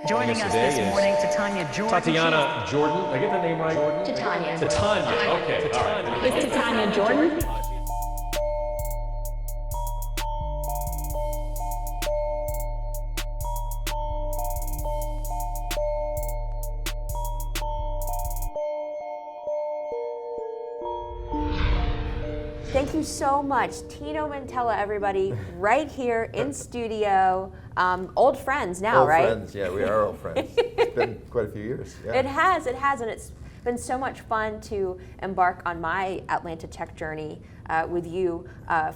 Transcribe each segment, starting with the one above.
Joining us this morning, Titania Jordan. Tatiana Jordan. Did I get the name right? Jordan? Titania. Titania. Okay. All right. It's Titania Jordan. Thank you so much. Tino Mantella, everybody, right here in studio. Old friends now, old right? Old friends, yeah, we are old friends. It's been quite a few years. Yeah. It has, and it's been so much fun to embark on my Atlanta tech journey with you,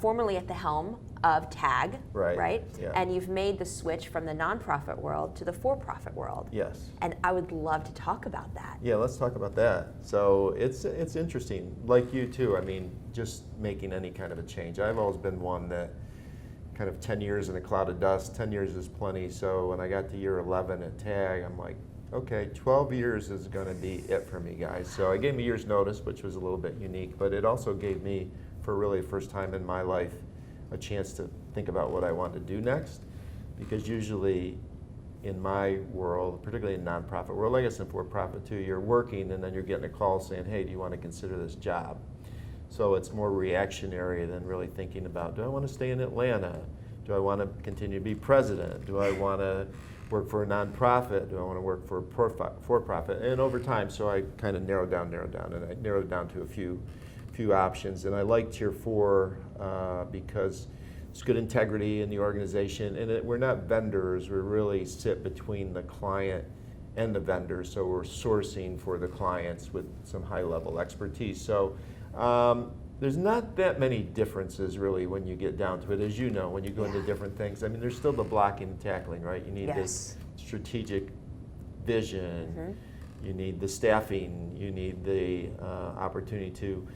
formerly at the helm of TAG, right? Yeah. And you've made the switch from the nonprofit world to the for-profit world. Yes. And I would love to talk about that. Yeah, let's talk about that. So it's interesting, like you too. I mean, just making any kind of a change. I've always been one that kind of 10 years in a cloud of dust. 10 years is plenty. So when I got to year 11 at TAG, I'm like, okay, 12 years is going to be it for me, guys. So I gave me a year's notice, which was a little bit unique, but it also gave me, for really the first time in my life, a chance to think about what I wanted to do next. Because usually in my world, particularly in nonprofit world, I guess in for-profit too, you're working and then you're getting a call saying, hey, do you want to consider this job? So it's more reactionary than really thinking about, do I want to stay in Atlanta? Do I want to continue to be president? Do I want to work for a nonprofit? Do I want to work for a for-profit? And over time, so I kind of narrowed down, and I narrowed it down to a few options. And I like Tier 4 because it's good integrity in the organization, and we're not vendors. We really sit between the client and the vendor, so we're sourcing for the clients with some high-level expertise. So there's not that many differences really when you get down to it, as you know, when you go into different things. I mean, there's still the blocking and tackling, right? You need this strategic vision, you need the staffing, you need the opportunity to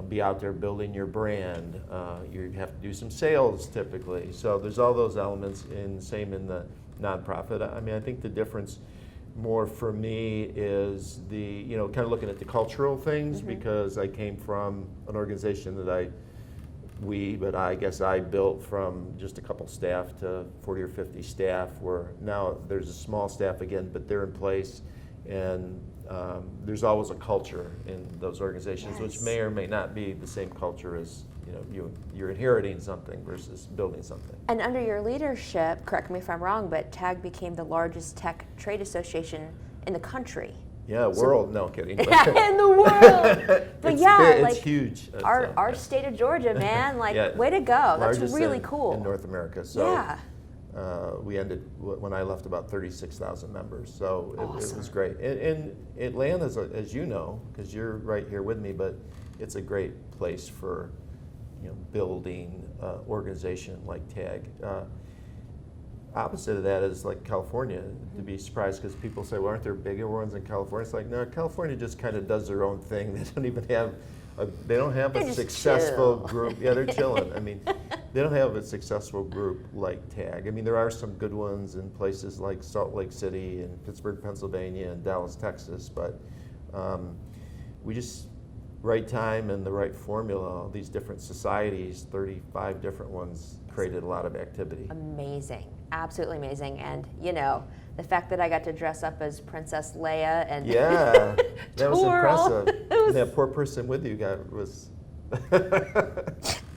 be out there building your brand. You have to do some sales typically. So there's all those elements, same in the nonprofit. I mean, I think the difference more for me is the, kind of looking at the cultural things, because I came from an organization that I guess I built from just a couple staff to 40 or 50 staff, where now there's a small staff again, but they're in place, and there's always a culture in those organizations, which may or may not be the same culture as you're inheriting something versus building something. And under your leadership, correct me if I'm wrong, but TAG became the largest tech trade association in the country. Yeah, world. No kidding. Yeah, in the world. But it's huge. Our state of Georgia, man, way to go. That's really cool. In North America. So we ended when I left about 36,000 members. So it was great. And Atlanta, as you know, because you're right here with me, but it's a great place for building organization like TAG. Opposite of that is like California, to be surprised, because people say, well, aren't there bigger ones in California? It's like, no, California just kind of does their own thing. They don't even have a successful group. Yeah, they're chilling. I mean, they don't have a successful group like TAG. I mean, there are some good ones in places like Salt Lake City and Pittsburgh, Pennsylvania, and Dallas, Texas, but we just, right time and the right formula, all these different societies, 35 different ones, created a lot of activity. Amazing, absolutely amazing. And the fact that I got to dress up as Princess Leia and that was impressive. That poor person with you was.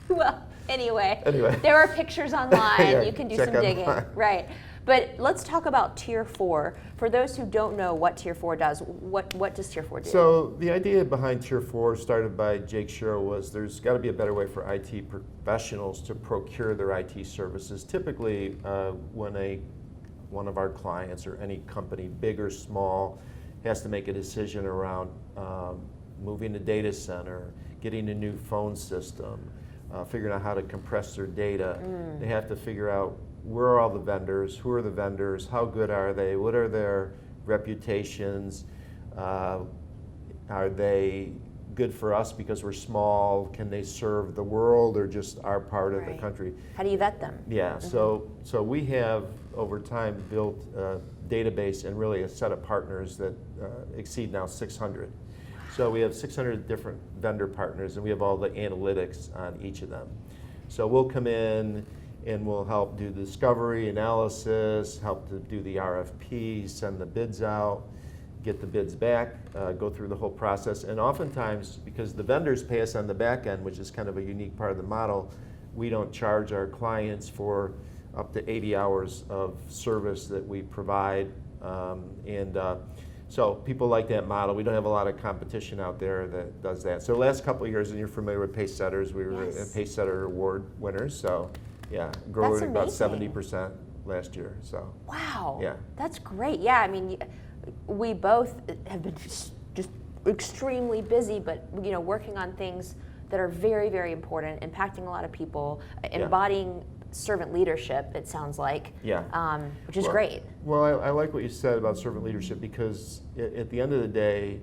Well, anyway, there are pictures online. You can do some digging, right? But let's talk about Tier 4. For those who don't know what Tier 4 does, what does Tier 4 do? So the idea behind Tier 4, started by Jake Sherrill, was there's got to be a better way for IT professionals to procure their IT services. Typically, when one of our clients or any company, big or small, has to make a decision around moving a data center, getting a new phone system, figuring out how to compress their data, they have to figure out where are all the vendors, who are the vendors, how good are they, what are their reputations, are they good for us because we're small, can they serve the world or just our part of the country? How do you vet them? Yeah, so we have over time built a database and really a set of partners that exceed now 600. So we have 600 different vendor partners, and we have all the analytics on each of them. So we'll come in and we'll help do the discovery, analysis, help to do the RFP, send the bids out, get the bids back, go through the whole process. And oftentimes, because the vendors pay us on the back end, which is kind of a unique part of the model, we don't charge our clients for up to 80 hours of service that we provide. So people like that model. We don't have a lot of competition out there that does that. So the last couple of years, and you're familiar with Pacesetters, we were Pacesetter Award winners. So yeah, grew at about 70% last year. So wow, yeah, that's great. Yeah, I mean, we both have been just extremely busy, but working on things that are very, very important, impacting a lot of people, embodying servant leadership, it sounds like, which is great. Well, I like what you said about servant leadership, because at the end of the day,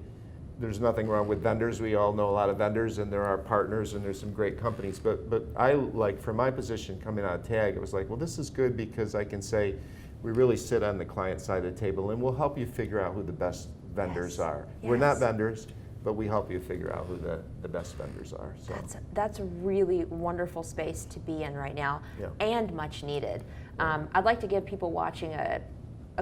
there's nothing wrong with vendors. We all know a lot of vendors, and there are partners, and there's some great companies. But I like, from my position coming out of TAG, it was like, well, this is good because I can say we really sit on the client side of the table, and we'll help you figure out who the best vendors are. We're not vendors, but we help you figure out who the best vendors are. So that's a really wonderful space to be in right now, and much needed. I'd like to give people watching a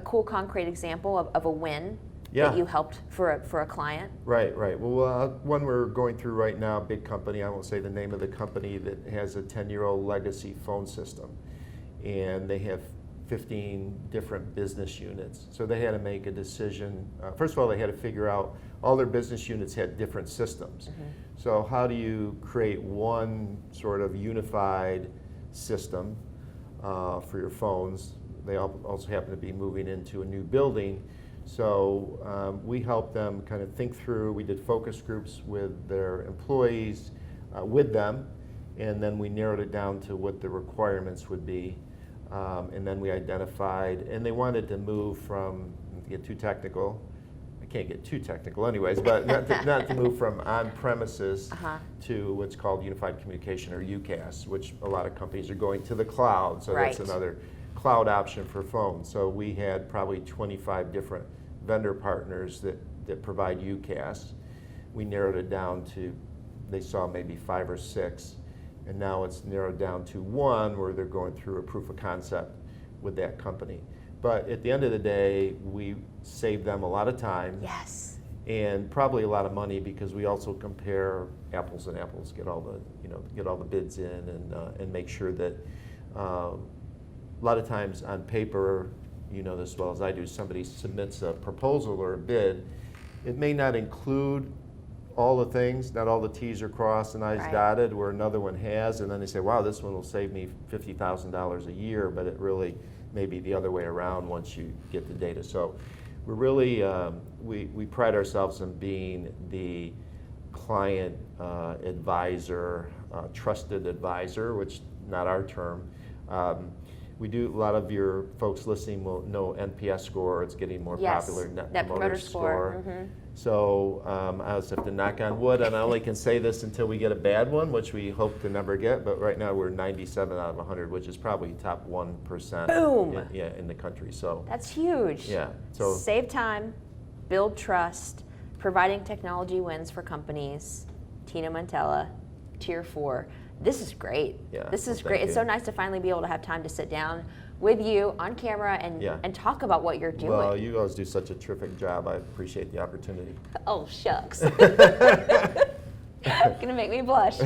cool concrete example of a win that you helped for a client. Right. Well, one we're going through right now, big company, I won't say the name of the company, that has a 10-year-old legacy phone system, and they have 15 different business units. So they had to make a decision. First of all, they had to figure out, all their business units had different systems. So how do you create one sort of unified system for your phones? They also happen to be moving into a new building. So we helped them kind of think through. We did focus groups with their employees, with them, and then we narrowed it down to what the requirements would be. And then we identified, and they wanted to move from, to get too technical, I can't get too technical anyways, but not to move from on-premises to what's called Unified Communication, or UCaaS, which a lot of companies are going to the cloud, so that's another cloud option for phones. So we had probably 25 different vendor partners that provide UCaaS. We narrowed it down to, they saw maybe 5 or 6, and now it's narrowed down to 1 where they're going through a proof of concept with that company. But at the end of the day, we saved them a lot of time. Yes. And probably a lot of money, because we also compare apples and apples, get all the bids in, and make sure that a lot of times on paper, you know this as well as I do, somebody submits a proposal or a bid, it may not include all the things, not all the T's are crossed and I's dotted, where another one has, and then they say, wow, this one will save me $50,000 a year, but it really may be the other way around once you get the data. So we're really, we pride ourselves in being the client advisor, trusted advisor, which not our term. We do, a lot of your folks listening will know NPS score. It's getting more popular, Net Promoter Score. So I also have to knock on wood, and I only can say this until we get a bad one, which we hope to never get, but right now we're 97 out of 100, which is probably top 1%. Boom! In the country. So that's huge. Yeah. So save time, build trust, providing technology wins for companies. Tino Mantella, Tier 4. This is great. Yeah, this is great. It's so nice to finally be able to have time to sit down with you on camera and talk about what you're doing. Well, you guys do such a terrific job. I appreciate the opportunity. Oh, shucks. Gonna make me blush.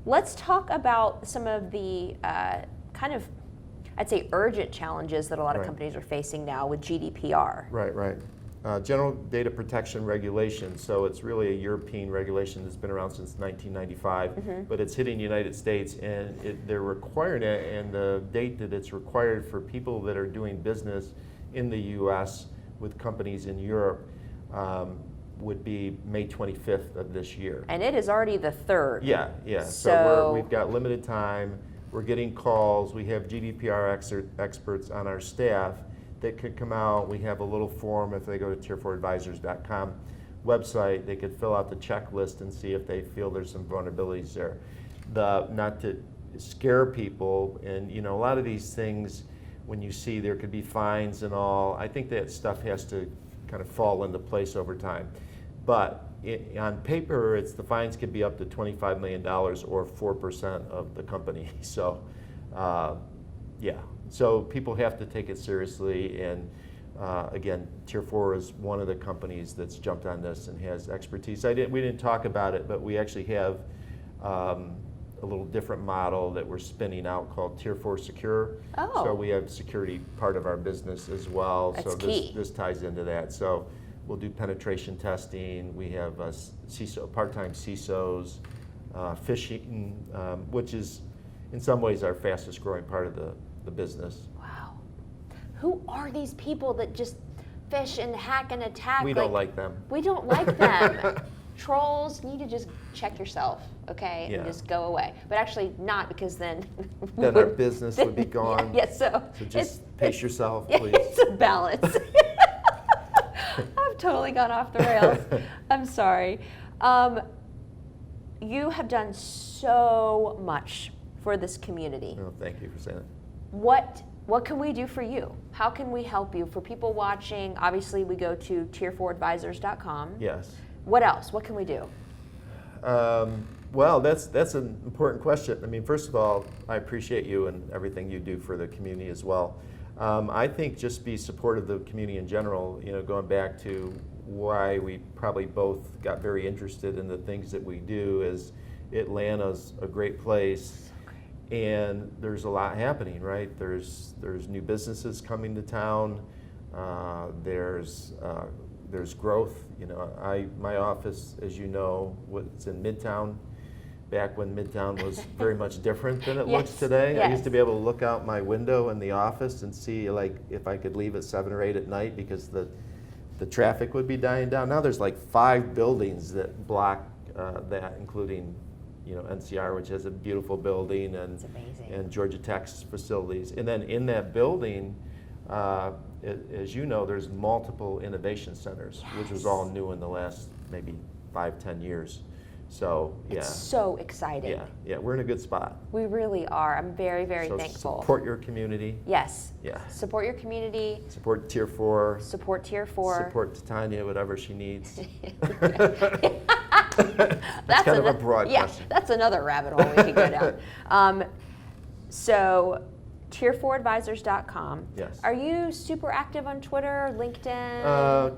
Let's talk about some of the kind of, I'd say, urgent challenges that a lot of companies are facing now with GDPR. Right. General Data Protection Regulation, so it's really a European regulation that's been around since 1995, but it's hitting the United States, and they're requiring it, and the date that it's required for people that are doing business in the U.S. with companies in Europe would be May 25th of this year. And it is already the 3rd. Yeah. So we've got limited time. We're getting calls. We have GDPR experts on our staff that could come out. We have a little form. If they go to tier4advisors.com website, they could fill out the checklist and see if they feel there's some vulnerabilities there. Not to scare people, and a lot of these things, when you see there could be fines and all, I think that stuff has to kind of fall into place over time. But on paper, the fines could be up to $25 million or 4% of the company. So Yeah, so people have to take it seriously, and again, Tier 4 is one of the companies that's jumped on this and has expertise. We didn't talk about it, but we actually have a little different model that we're spinning out called Tier 4 Secure. Oh. So we have security part of our business as well. That's so key. This ties into that. So we'll do penetration testing. We have CISO, part-time CISOs, phishing, which is in some ways our fastest growing part of the business. Wow. Who are these people that just phish and hack and attack? We don't like them. We don't like them. Trolls, you need to just check yourself, okay, Yeah. and just go away. But actually not, because then Then our business would be gone. Yeah, so just pace yourself, yeah, please. it's a balance. I've totally gone off the rails. I'm sorry. You have done so much for this community. Oh, thank you for saying that. What can we do for you? How can we help you? For people watching, obviously we go to tier4advisors.com. Yes. What else? What can we do? Well, that's an important question. I mean, first of all, I appreciate you and everything you do for the community as well. I think just be supportive of the community in general, going back to why we probably both got very interested in the things that we do is Atlanta's a great place, and there's a lot happening, right? There's new businesses coming to town. There's growth. My office, as you know, was in Midtown, back when Midtown was very much different than it looks today. Yes. I used to be able to look out my window in the office and see if I could leave at 7 or 8 at night because the traffic would be dying down. Now there's 5 buildings that block that, including NCR, which has a beautiful building, and Georgia Tech's facilities. And then in that building, as you know, there's multiple innovation centers, which was all new in the last maybe 5-10 years. So yeah, It's so exciting. Yeah, we're in a good spot. We really are. I'm very, very So thankful. support your community. Yes. Yeah. Support your community. Support Tier 4. Support Tier 4. Support Titania, whatever she needs. That's kind of a broad question. That's another rabbit hole we could go down. So, tier4advisors.com. Yes. Are you super active on Twitter, LinkedIn?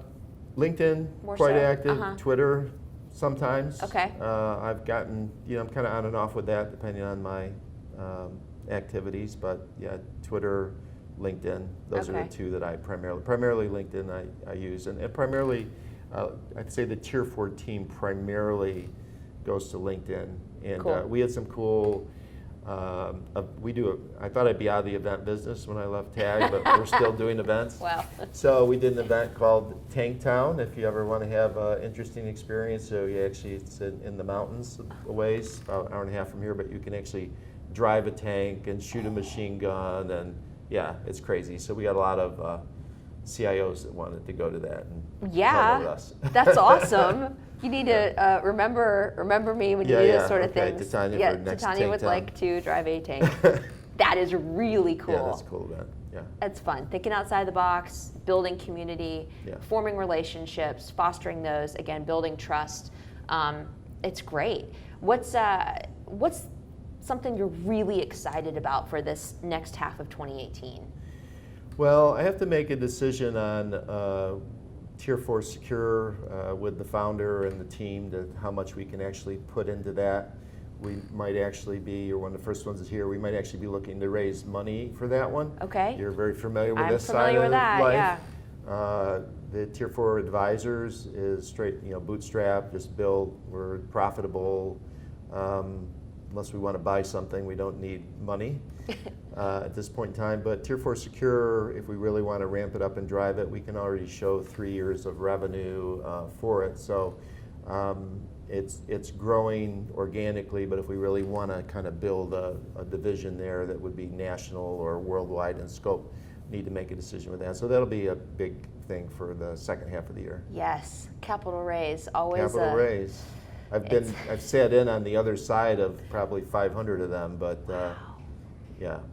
LinkedIn, More quite so. active. Uh-huh. Twitter, sometimes. Okay. I've gotten, I'm kind of on and off with that depending on my activities. But yeah, Twitter, LinkedIn, those are Okay. the two that I primarily LinkedIn I use. And primarily, I'd say the Tier 4 team primarily goes to LinkedIn. And Cool. we had some cool, I thought I'd be out of the event business when I left TAG, but we're still doing events. Wow. So we did an event called Tank Town, if you ever want to have an interesting experience. So it's in the mountains a ways, about an hour and a half from here, but you can actually drive a tank and shoot a machine gun, and yeah, it's crazy. So we got a lot of CIOs that wanted to go to that and partner with us. That's awesome. You need to remember me when you do this sort of thing. Titania for next Titania Tank would Town. like to drive a tank. That is really cool. Yeah, that's a cool event. Yeah. It's fun. Thinking outside the box, building community, Yeah. forming relationships, fostering those, again, building trust. It's great. What's something you're really excited about for this next half of 2018? Well, I have to make a decision on Tier 4 Secure with the founder and the team, how much we can actually put into that. We might actually be, you're one of the first ones is here, we might actually be looking to raise money for that one. Okay. You're very familiar with I'm this familiar side with of that, life. yeah. The Tier 4 Advisors is straight, bootstrap, just build, we're profitable. Unless we want to buy something, we don't need money at this point in time. But Tier 4 Secure, if we really want to ramp it up and drive it, we can already show 3 years of revenue for it. So it's growing organically, but if we really want to kind of build a division there that would be national or worldwide in scope, need to make a decision with that. So that'll be a big thing for the second half of the year. Yes, capital raise, always Capital raise. I've sat in on the other side of probably 500 of them, but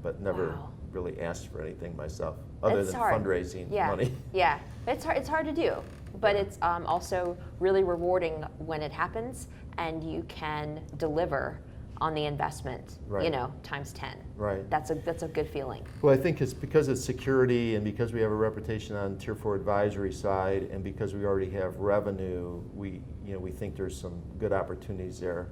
but never really asked for anything myself, other It's than hard. fundraising Yeah. money. Yeah, it's hard to do, but it's also really rewarding when it happens and you can deliver on the investment, Right. you know, times 10. Right. That's a good feeling. Well, I think it's because it's security and because we have a reputation on Tier 4 advisory side and because we already have revenue, we think there's some good opportunities there.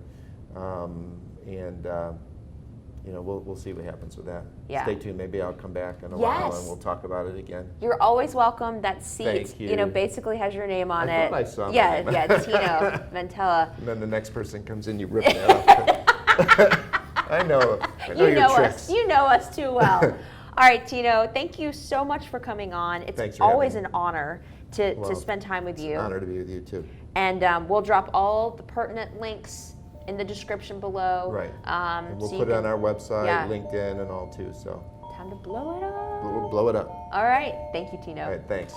We'll see what happens with that. Yeah. Stay tuned. Maybe I'll come back in a while Yes. and we'll talk about it again. You're always welcome. That seat, Thank you. basically has your name on I it. thought I saw my yeah, name. yeah, Tino Mantella. And then the next person comes in, you rip that off. I know your tricks. You know us too well. All right, Tino, thank you so much for coming on. It's Thanks for always having an honor to Well, spend time with you. It's an honor to be with you too. And we'll drop all the pertinent links in the description below. Right. And we'll so put you it on can- our website, yeah. LinkedIn, and all too. So Time to blow it up. we'll blow it up. All right. Thank you, Tino. All right, thanks.